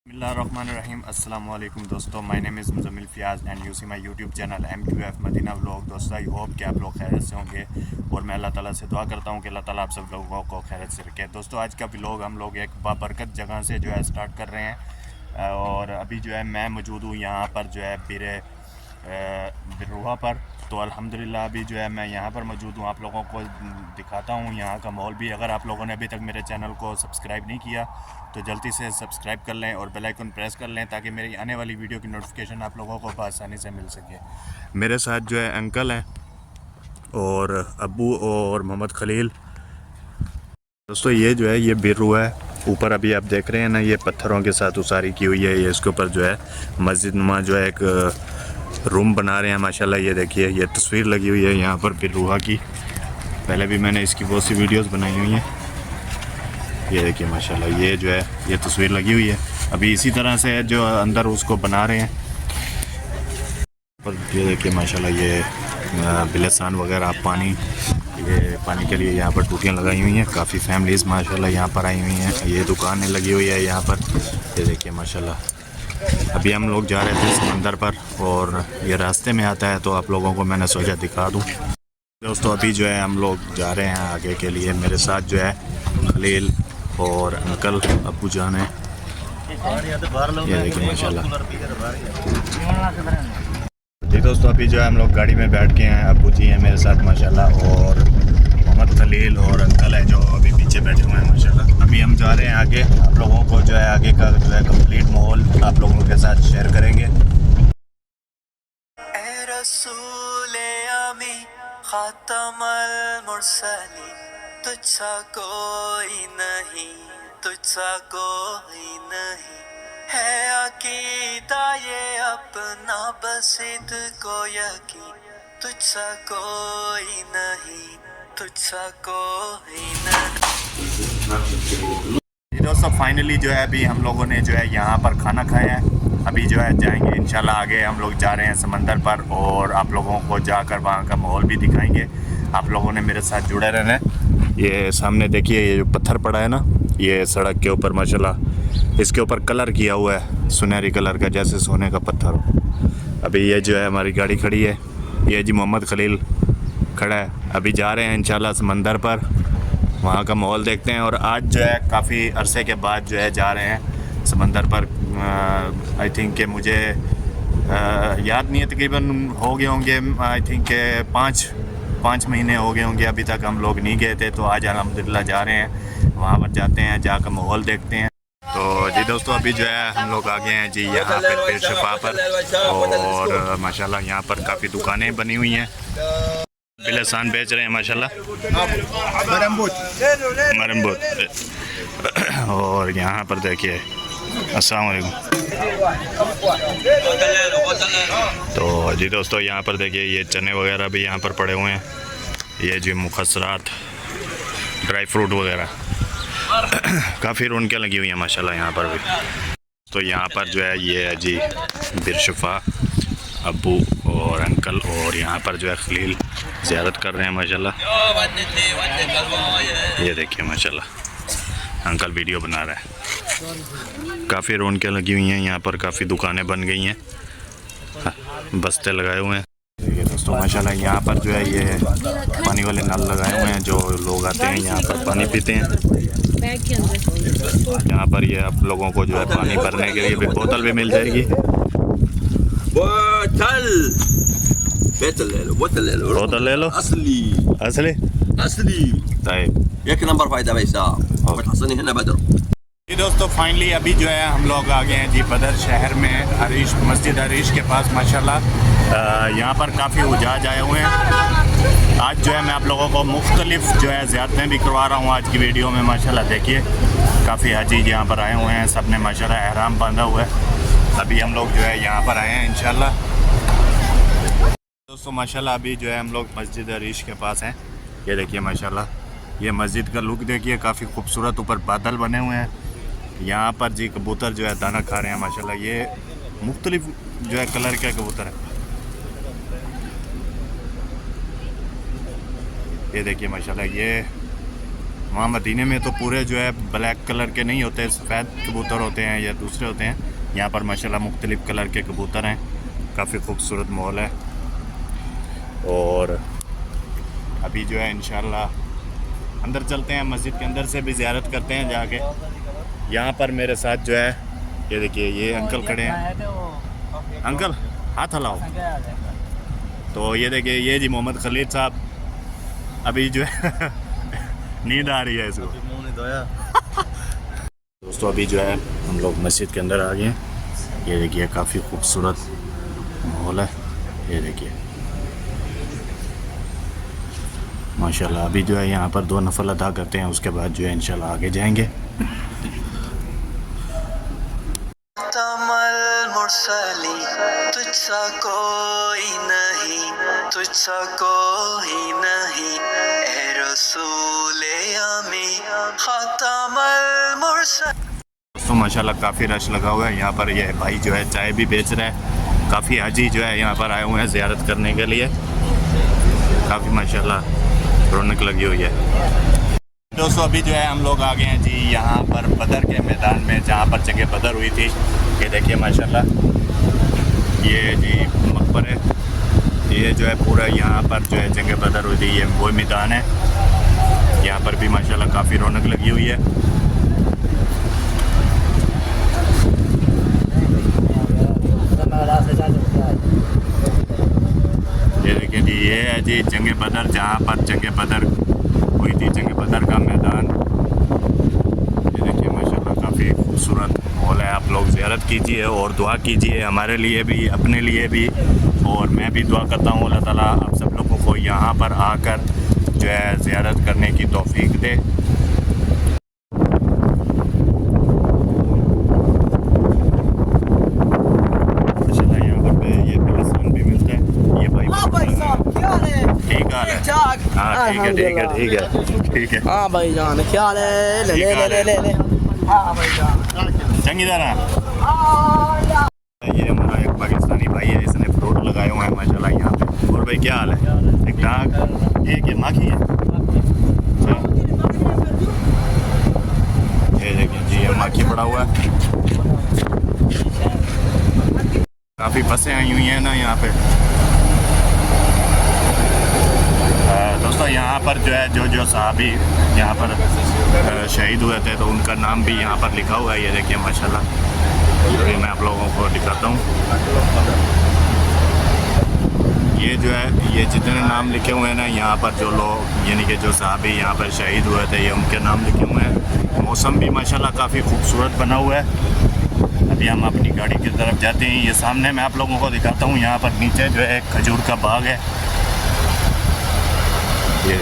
बिस्मिल्लाहिर्रहमानिर्रहीम अस्सलाम वालेकुम दोस्तों, my name is Muzammil Fayaz and you see my YouTube channel MQF Madina vlog. दोस्तों आई होप कि आप लोग खैरियत से होंगे और मैं अल्लाह ताला से दुआ करता हूँ कि अल्लाह ताला आप सब लोगों को खैरियत से रखे। दोस्तों आज का व्लॉग हम लोग एक बाबरकत जगह से जो है स्टार्ट कर रहे हैं और अभी जो है मैं मौजूद हूँ यहाँ पर जो है बिरुआ पर। तो अल्हम्दुलिल्लाह अभी जो है मैं यहाँ पर मौजूद हूँ, आप लोगों को दिखाता हूँ यहाँ का माहौल भी। अगर आप लोगों ने अभी तक मेरे चैनल को सब्सक्राइब नहीं किया तो जल्दी से सब्सक्राइब कर लें और बेल आइकन प्रेस कर लें ताकि मेरी आने वाली वीडियो की नोटिफिकेशन आप लोगों को आसानी से मिल सके। मेरे साथ जो है अंकल हैं और अब्बू और मोहम्मद खलील। दोस्तों ये जो है ये बिरु है, ऊपर अभी आप देख रहे हैं ना, ये पत्थरों के साथ उसारी की हुई है। ये इसके ऊपर जो है मस्जिद नुमा जो है एक रूम बना रहे हैं माशाल्लाह। ये देखिए ये तस्वीर लगी हुई है यहाँ पर बिरुआ की, पहले भी मैंने इसकी बहुत सी वीडियोस बनाई हुई हैं। ये देखिए माशाल्लाह ये जो है ये तस्वीर लगी हुई है। अभी इसी तरह से जो अंदर उसको बना रहे हैं। पर ये देखिए माशाल्लाह ये बिलसान वगैरह पानी के लिए यहाँ पर टूटियाँ लगाई हुई हैं। काफ़ी फैमिलीज़ माशाल्लाह यहाँ पर आई हुई हैं। ये दुकानें लगी हुई है यहाँ पर, ये देखिए माशाल्लाह। अभी हम लोग जा रहे थे समंदर पर और ये रास्ते में आता है तो आप लोगों को मैंने सोचा दिखा दूँ। दोस्तों अभी जो है हम लोग जा रहे हैं आगे के लिए। मेरे साथ जो है खलील और अंकल अब्बू जान है, ये देखिए माशाल्लाह। जी दोस्तों अभी जो है हम लोग गाड़ी में बैठ के हैं, अब्बू जी हैं मेरे साथ माशाल्लाह और मोहम्मद खलील और अंकल हैं जो अभी पीछे बैठे हुए हैं माशाल्लाह। अभी हम जा रहे हैं आगे, आप लोगों को जो है आगे का जो है कंप्लीट माहौल आप लोगों के साथ शेयर करेंगे। तुझसा कोई नहीं, तुझसा कोई नहीं है अकीदा ये अपना बस को यकीन। तुझसा कोई नहीं, तुझसा कोई नहीं। दोस्तों फाइनली जो है अभी हम लोगों ने जो है यहाँ पर खाना खाया है। अभी जो है जाएंगे इंशाल्लाह आगे, हम लोग जा रहे हैं समंदर पर और आप लोगों को जाकर वहाँ का माहौल भी दिखाएंगे। आप लोगों ने मेरे साथ जुड़े रहना है। ये सामने देखिए ये जो पत्थर पड़ा है ना, ये सड़क के ऊपर माशाल्लाह इसके ऊपर कलर किया हुआ है सुनहरी कलर का, जैसे सोने का पत्थर हो। अभी ये जो है हमारी गाड़ी खड़ी है, ये जी मोहम्मद खलील खड़ा है। अभी जा रहे हैं इंशाल्लाह समंदर पर, वहाँ का माहौल देखते हैं। और आज जो है काफ़ी अरसे के बाद जो है जा रहे हैं समंदर पर। आई थिंक कि मुझे याद नहीं है, तकरीबन हो गए होंगे आई थिंक 5 महीने हो गए होंगे अभी तक हम लोग नहीं गए थे। तो आज अल्हम्दुलिल्लाह जा रहे हैं, वहाँ पर जाते हैं, जाकर माहौल देखते हैं। तो जी दोस्तों अभी जो है हम लोग आ गए हैं जी यहाँ पर पीर शफा पर और माशाल्लाह यहाँ पर काफ़ी दुकानें बनी हुई हैं। बिलसान बेच रहे हैं माशाल्लाह, मरम्बूत। और यहाँ पर देखिए अस्सलाम वालेकुम। तो जी दोस्तों यहाँ पर देखिए ये चने वगैरह भी यहाँ पर पड़े हुए हैं, ये जी मुखसरात ड्राई फ्रूट वगैरह काफ़ी रौनकें लगी हुई हैं माशाल्लाह यहाँ पर भी। तो यहाँ पर जो है ये है जी बिरशफा अब्बू और अंकल, और यहाँ पर जो है खलील ज़ियारत कर रहे हैं माशाल्लाह। ये देखिए माशाल्लाह अंकल वीडियो बना रहा है। काफ़ी रौनकें लगी हुई हैं यहाँ पर, काफ़ी दुकानें बन गई हैं, बस्ते लगाए हुए हैं। देखिए दोस्तों माशाल्लाह यहाँ पर जो है ये पानी वाले नल लगाए हुए हैं, जो लोग आते हैं यहाँ पर पानी पीते हैं। यहाँ पर ये आप लोगों को जो है पानी भरने के लिए भी बोतल भी मिल जाएगी। बोतल ले लो असली एक नंबर फायदा भाई साहब। जी दोस्तों फाइनली अभी जो है हम लोग आ गए हैं जी बदर शहर में, हरीश मस्जिद हरीश के पास माशाल्लाह। यहाँ पर काफ़ी उजाज आए हुए हैं। आज जो है मैं आप लोगों को मुख्तलिफ जो है ज़ियारतें भी करवा रहा हूँ आज की वीडियो में माशाल्लाह। देखिए काफ़ी हाजी यहाँ पर आए हुए हैं, सब ने माशाल्लाह एहराम बांधा हुआ है। अभी हम लोग जो है यहाँ पर आए हैं इंशाल्लाह। दोस्तों माशाल्लाह अभी जो है हम लोग मस्जिद हरीश के पास हैं। ये देखिए माशाल्लाह ये मस्जिद का लुक देखिए, काफ़ी खूबसूरत ऊपर बादल बने हुए हैं। यहाँ पर जी कबूतर जो है दाना खा रहे हैं माशाल्लाह। ये मुख्तलिफ जो है कलर के कबूतर है, ये देखिए माशाल्लाह। ये वहाँ मदीने में तो पूरे जो है ब्लैक कलर के नहीं होते, सफ़ेद कबूतर होते हैं या दूसरे होते हैं। यहाँ पर माशाल्लाह मुख्तलिफ़ कलर के कबूतर हैं, काफ़ी खूबसूरत माहौल है। और अभी जो है इंशाल्लाह अंदर चलते हैं, मस्जिद के अंदर से भी ज़ियारत करते हैं जाके। यहाँ पर मेरे साथ जो है ये देखिए, ये अंकल खड़े हैं। अंकल हाथ हलाओ। तो ये देखिए, ये जी मोहम्मद खलील साहब, अभी जो है नींद आ रही है इसको। दोस्तों अभी जो है हम लोग मस्जिद के अंदर आ गए हैं। ये देखिए काफ़ी खूबसूरत माहौल है, ये देखिए माशाल्लाह। अभी जो है यहाँ पर 2 नफल अदा करते हैं, उसके बाद जो है इंशाल्लाह आगे जाएंगे। तुझसा कोई नहीं, तुझसा कोई नहीं, ए रसूले आमी खातमुल मुरसलीन। दोस्तों माशाल्लाह काफ़ी रश लगा हुआ है यहाँ पर। ये भाई जो है चाय भी बेच रहा है। काफ़ी हाजी जो है यहाँ पर आए हुए हैं ज़ियारत करने के लिए। काफ़ी माशाल्लाह रौनक लगी हुई है। दोस्तों अभी जो है हम लोग आ गए हैं जी यहाँ पर बदर के मैदान में, जहाँ पर जंग बदर हुई थी। ये देखिए माशाल्लाह, ये जी मकबर है। ये जो है पूरा यहाँ पर जो है जंग बदर हुई थी, ये वो मैदान है। यहाँ पर भी माशाल्लाह काफ़ी रौनक लगी हुई है। ये देखिए जी, ये है जी जंग बदर, जहाँ पर जंग बदर हुई थी, जंग बदर का मैदान। ये देखिए माशाल्लाह काफ़ी खूबसूरत माहौल है। आप लोग ज़ियारत कीजिए और दुआ कीजिए हमारे लिए भी, अपने लिए भी। और मैं भी दुआ करता हूँ अल्लाह ताला आप सब लोगों को यहाँ पर आकर जो है ज़ियारत करने की तौफीक दे। ठीक है हाँ भाई जान, क्या ले ले ले ले ले ले। हाँ भाई जान, चंगी तरह। ये हमारा एक पाकिस्तानी भाई है, इसने फ्रूट लगाए हुए हैं माशाल्लाह यहाँ पे। और भाई क्या हाल है? ठीक ठाक। ये क्या माखी है? अच्छा, ये देखिए जी, ये माखी पड़ा हुआ है। काफ़ी बसें आई हुई हैं ना यहाँ पे। दोस्तों यहाँ पर जो है जो सहाबी यहाँ पर शहीद हुए थे, तो उनका नाम भी यहाँ पर लिखा हुआ है। ये देखिए माशाल्लाह, ये मैं आप लोगों को दिखाता हूँ। ये जो है, ये जितने नाम लिखे हुए हैं ना यहाँ पर, जो लोग यानी कि जो सहाबी यहाँ पर शहीद हुए थे, ये उनके नाम लिखे हुए हैं। मौसम भी माशाल्लाह काफ़ी खूबसूरत बना हुआ है। अभी हम अपनी गाड़ी की तरफ जाते हैं। ये सामने मैं आप लोगों को दिखाता हूँ, यहाँ पर नीचे जो है एक खजूर का बाग है। ये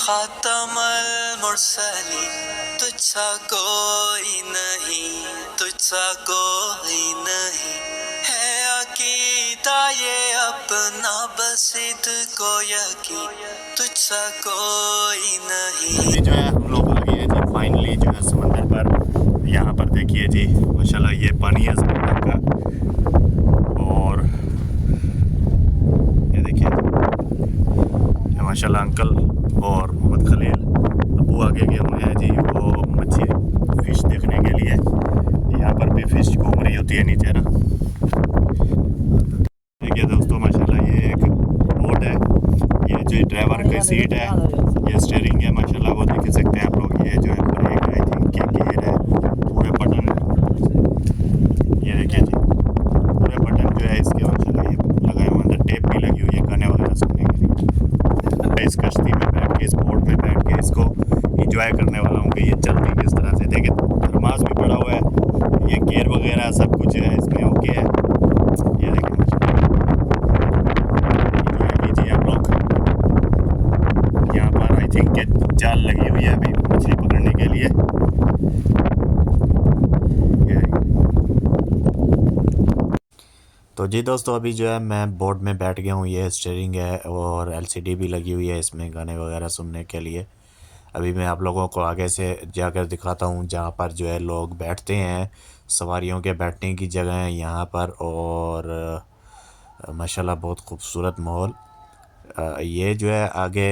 खातमुल मुरसलीन, तुझसा कोई नहीं, तुझसा कोई नहीं, है अकीदा ये अपना बसिद को यकीन, तुझसा कोई नहीं। अभी जो है हम लोग आ गए हैं जी फाइनली जो है समंदर पर। यहाँ पर देखिए जी माशाल्लाह, ये पानी है समंदर का। और ये देखिए ये माशाल्लाह अंकल और मोहम्मद खलील अबू आगे गए हुए हैं जी, वो मच्छी फ़िश देखने के लिए। यहाँ पर भी फ़िश घूम रही होती है नीचे ना। देखिए दोस्तों माशाल्लाह, ये एक बोट है। ये जो ड्राइवर की सीट है, ये स्टीयरिंग है माशाल्लाह, वो देख सकते हैं आप लोग। ये जो है ब्रेक, आई थिंक ये गियर है, पूरे बटन। ये देखिए जी, पूरे बटन जो है इसके माशाल्लाह ये लगाए हुए, अंदर टेप भी लगी हुई है गाने वगैरह सुनने के लिए। इस कश्ती में बैठ के, इस बोट में बैठ के इसको इंजॉय करने वाला हूँ कि ये चलती किस तरह से। देखिए थर्मास भी पड़ा हुआ है, ये गियर वगैरह सब कुछ है इसमें ओके है। ये देखिए आप लोग, यहाँ पर आई थिंक के जाल लगी हुई है अभी मछली पकड़ने के लिए। तो जी दोस्तों अभी जो है मैं बोट में बैठ गया हूँ। ये स्टीयरिंग है और एलसीडी भी लगी हुई है इसमें गाने वगैरह सुनने के लिए। अभी मैं आप लोगों को आगे से जाकर दिखाता हूँ जहाँ पर जो है लोग बैठते हैं, सवारियों के बैठने की जगह है यहाँ पर। और माशाल्लाह बहुत खूबसूरत माहौल। ये जो है आगे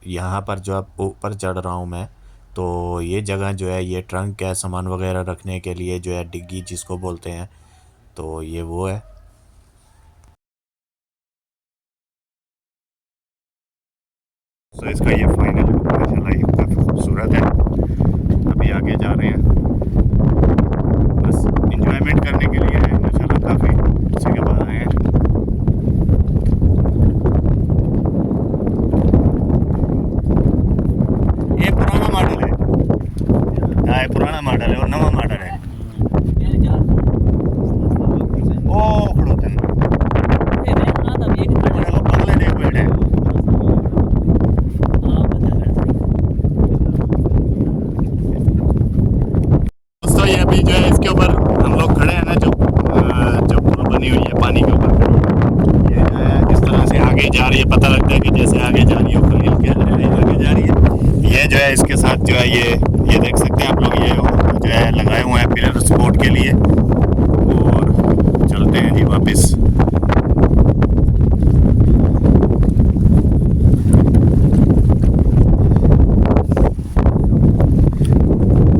यहाँ पर जो अब ऊपर चढ़ रहा हूँ मैं, तो ये जगह जो है ये ट्रंक है, सामान वगैरह रखने के लिए, जो है डिग्गी जिसको बोलते हैं, तो ये वो है। तो इसका ये फाइनल लुक माशाल्लाह ये काफ़ी खूबसूरत है। अभी आगे जा रहे हैं, बस इंजॉयमेंट करने के लिए है माशाल्लाह, काफ़ी अच्छे के बाद आए हैं। ये पुराना मॉडल है, हाँ ये पुराना मॉडल है और नवा मॉडल है। ओ खड़ोते हैं बगले देख बैठे हैं। दोस्तों ये अभी जो है इसके ऊपर हम लोग खड़े हैं ना, जो पुल बनी हुई है पानी के ऊपर, ये जो है इस तरह से आगे जा रही है। पता लगता है कि जैसे आगे जा रही है खलील के आगे जा रही है। ये जो है इसके साथ जो है ये देख सकते हैं आप लोग, ये जो है लगाए हुए हैं पिलर सपोर्ट के लिए। और चलते हैं जी वापस।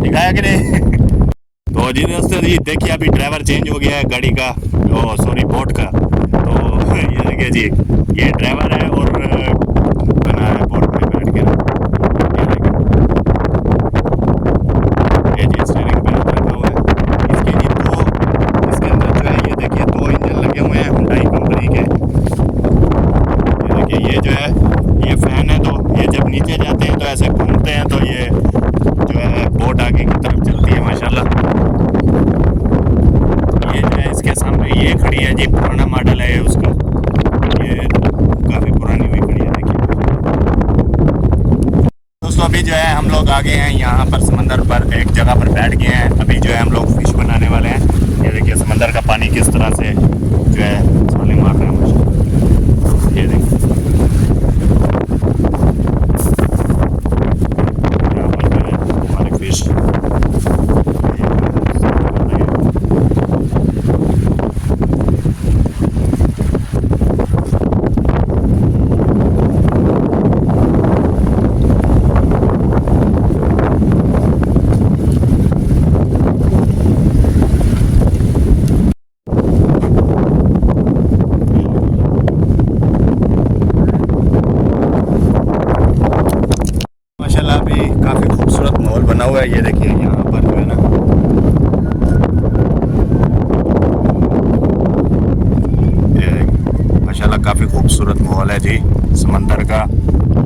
दिखाया कि नहीं? तो जी दोस्तों जी देखिए अभी ड्राइवर चेंज हो गया है गाड़ी का, सॉरी बोट का। तो ये देखिए जी ये ड्राइवर है और बना है बोट में बैठ के। ये जी स्टीयरिंग पे बैठा हुआ है। इसके जी इसके अंदर जो है ये देखिए 2 इंजन लगे हुए हैं हुंडई कंपनी के। ये देखिए ये जो है ये फैन है, तो ये जब नीचे जाते हैं तो ऐसे घूमते हैं, तो ये जो है बोट आगे की तरफ चलती है माशाल्लाह। ये जो है इसके सामने ये खड़ी है जी, पुराना मॉडल है उसका, ये काफ़ी पुरानी हुई खड़ी है देखिए। दोस्तों अभी जो है हम लोग आ गए हैं यहाँ पर समंदर पर, एक जगह पर बैठ गए हैं। अभी जो है हम लोग फिश बनाने वाले हैं। ये देखिए समंदर का पानी किस तरह से जो है छाले मार रहे हैं माशाल्लाह। ये देखिए यहाँ पर जो है हमारी फिश भी काफ़ी खूबसूरत माहौल बना हुआ है। ये देखिए यहाँ पर जो है ना ये माशाल्लाह काफ़ी खूबसूरत माहौल है जी समंदर का।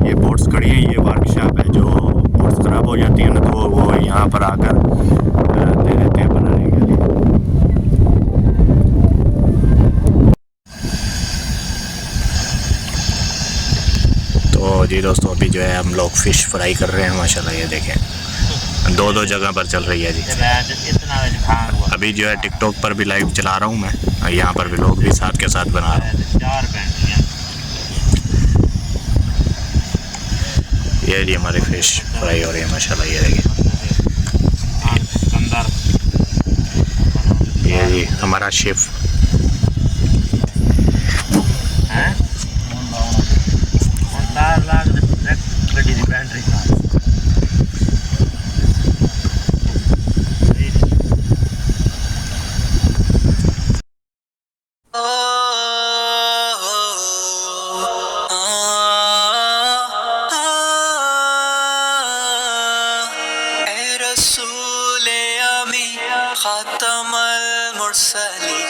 ये बोट्स खड़ी हैं, ये वर्कशॉप है, जो बोट्स ख़राब हो जाती हैं ना तो वो यहाँ पर आकर दे देते हैं बनाने के लिए। तो जी दोस्तों अभी जो है हम लोग फ़िश फ्राई कर रहे हैं माशाल्लाह। ये देखें 2 जगह पर चल रही है जी। अभी जो है टिकटॉक पर भी लाइव चला रहा हूँ मैं, यहाँ पर भी लोग भी साथ के साथ बना रहे हैं। ये जी हमारी फ़िश फ्राई हो रही है माशाल्लाह। ये देखिए ये जी हमारा शेफ़ खातमल मुरसली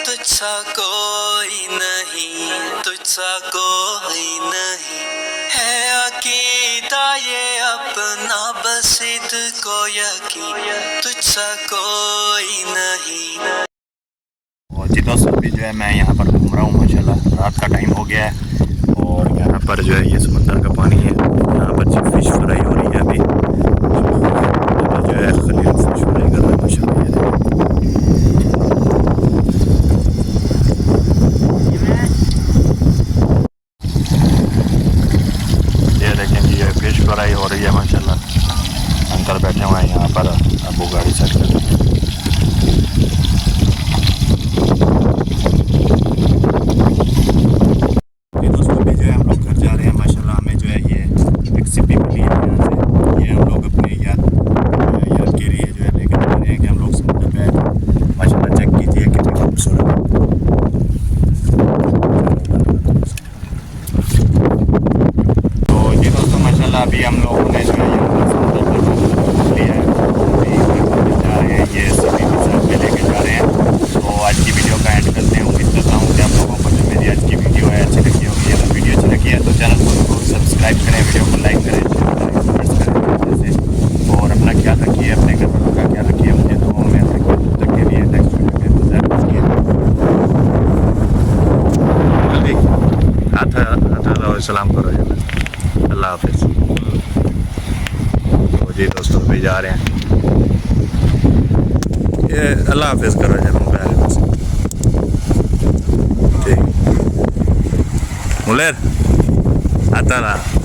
तुझसा कोई नहीं, तुझसा कोई नहीं है अकीदा ये अपना बस ईद को यकीन, तुझसा कोई नहीं। और जी दोस्तों अभी जो है मैं यहाँ पर घूम रहा हूँ माशाल्लाह। रात का टाइम हो गया है और यहाँ पर जो है ये समंदर का पानी है। यहाँ पर जो फ़िश फ्राई हो रही है अभी जो है खलील फ़िश फ्राई कर रहा है माशाल्लाह। ये देखें जी ये फ़िश फ्राई हो रही है माशाल्लाह। हथा सलाम करो जी, अल्लाह हाफिज़। तो जी दोस्तों भी जा रहे हैं, ये अल्लाह हाफिज़ करो जी मोबाइल में से। ठीक मुलेर आता रहा।